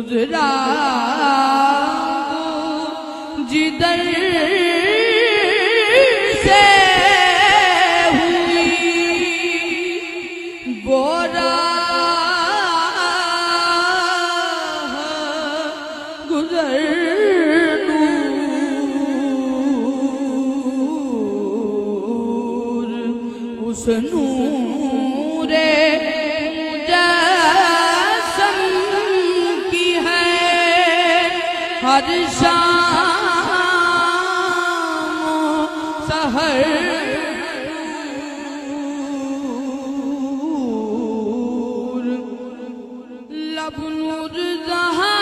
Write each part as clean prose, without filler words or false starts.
गुजरा जिधर से हुई बोरा गुजर नूर उस नूरे हर शाम सहर लब नूर जहां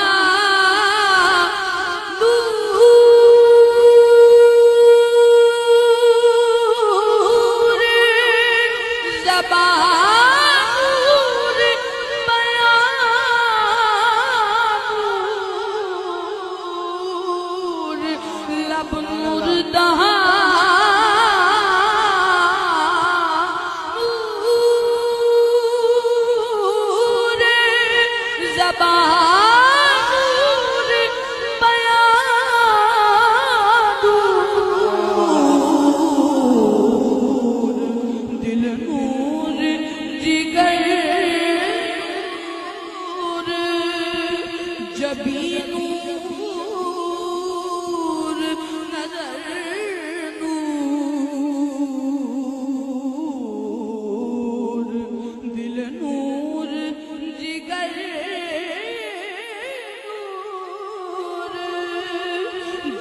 दूर ज़बान नूर दहा नूर ज़बान नूर बयान नूर दिल नूर जिगर नूर जबीन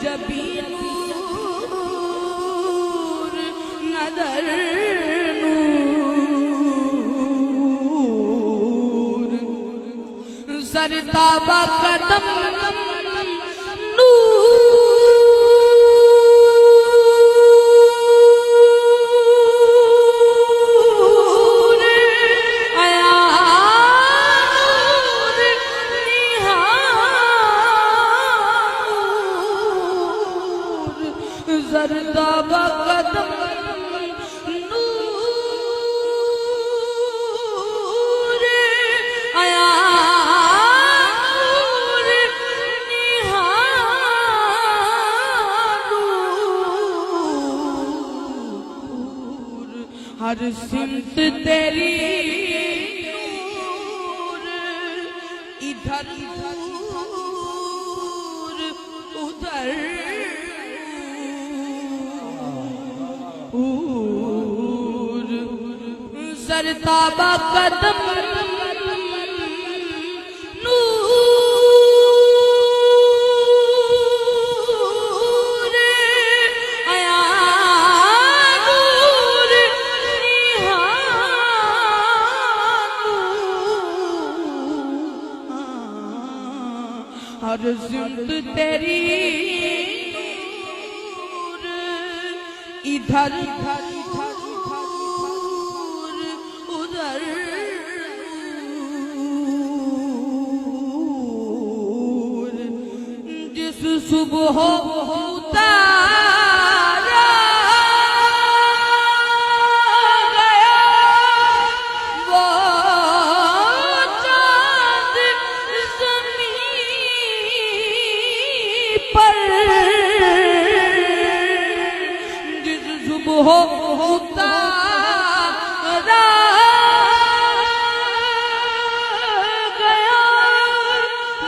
जबीन नूर नज़र नूर सरताबा कदम नूर आया ज़रदाबा कदम नूर आया नूर निहार नूर हर सिमत तेरी नूर इधर नूर उधर सरताबा कदम नूर आया नूर निहार हर सिमत तेरी नूर इधर जिस सुबह उतारा गया वो चाँद ज़मीन पर जिस सुबह उतारा गया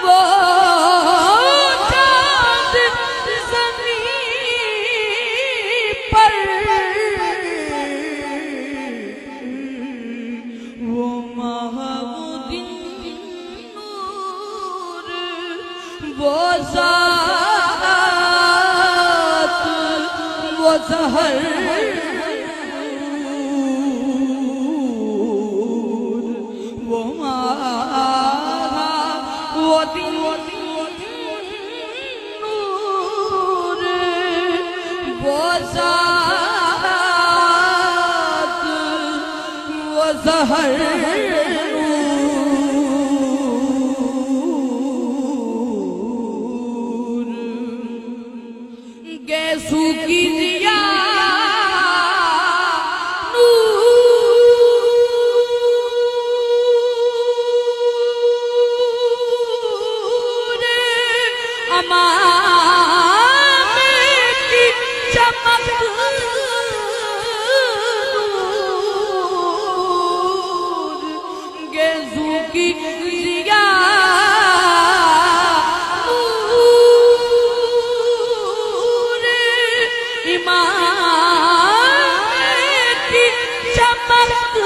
वो सहर वो माहा वो दिन नूर वो साथ वो सहर गैसू की दिया नूर अमामे की चमक नूर गैसू की दिया की चमक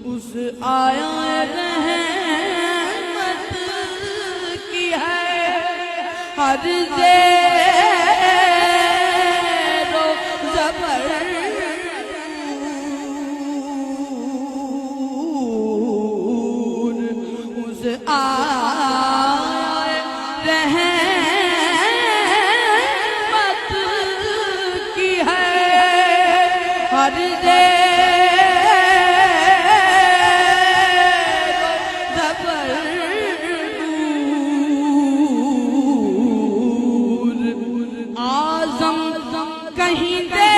उस आया रहमत की है हर ज़ेरो ज़बर उस रहमत की है हर ज़बर नूर आज़म कहीं दे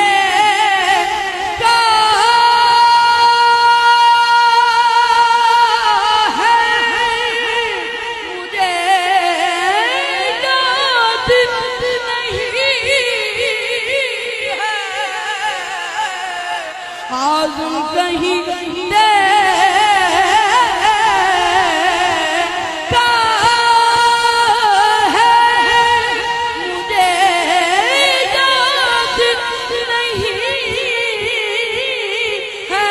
आज़म कहीं दे का है मुझे याद नहीं है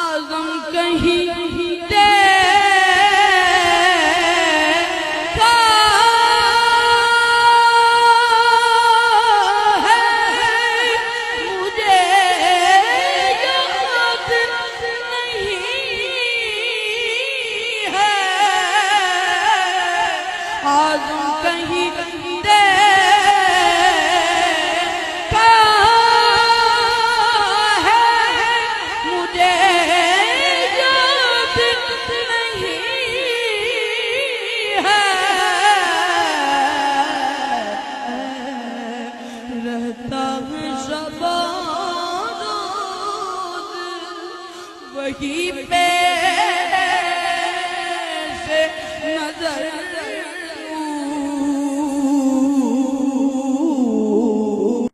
आज़म कहीं दे आज़म कहीं दे का है मुझे याद नहीं है रहता है शब रोज़ वहीं पे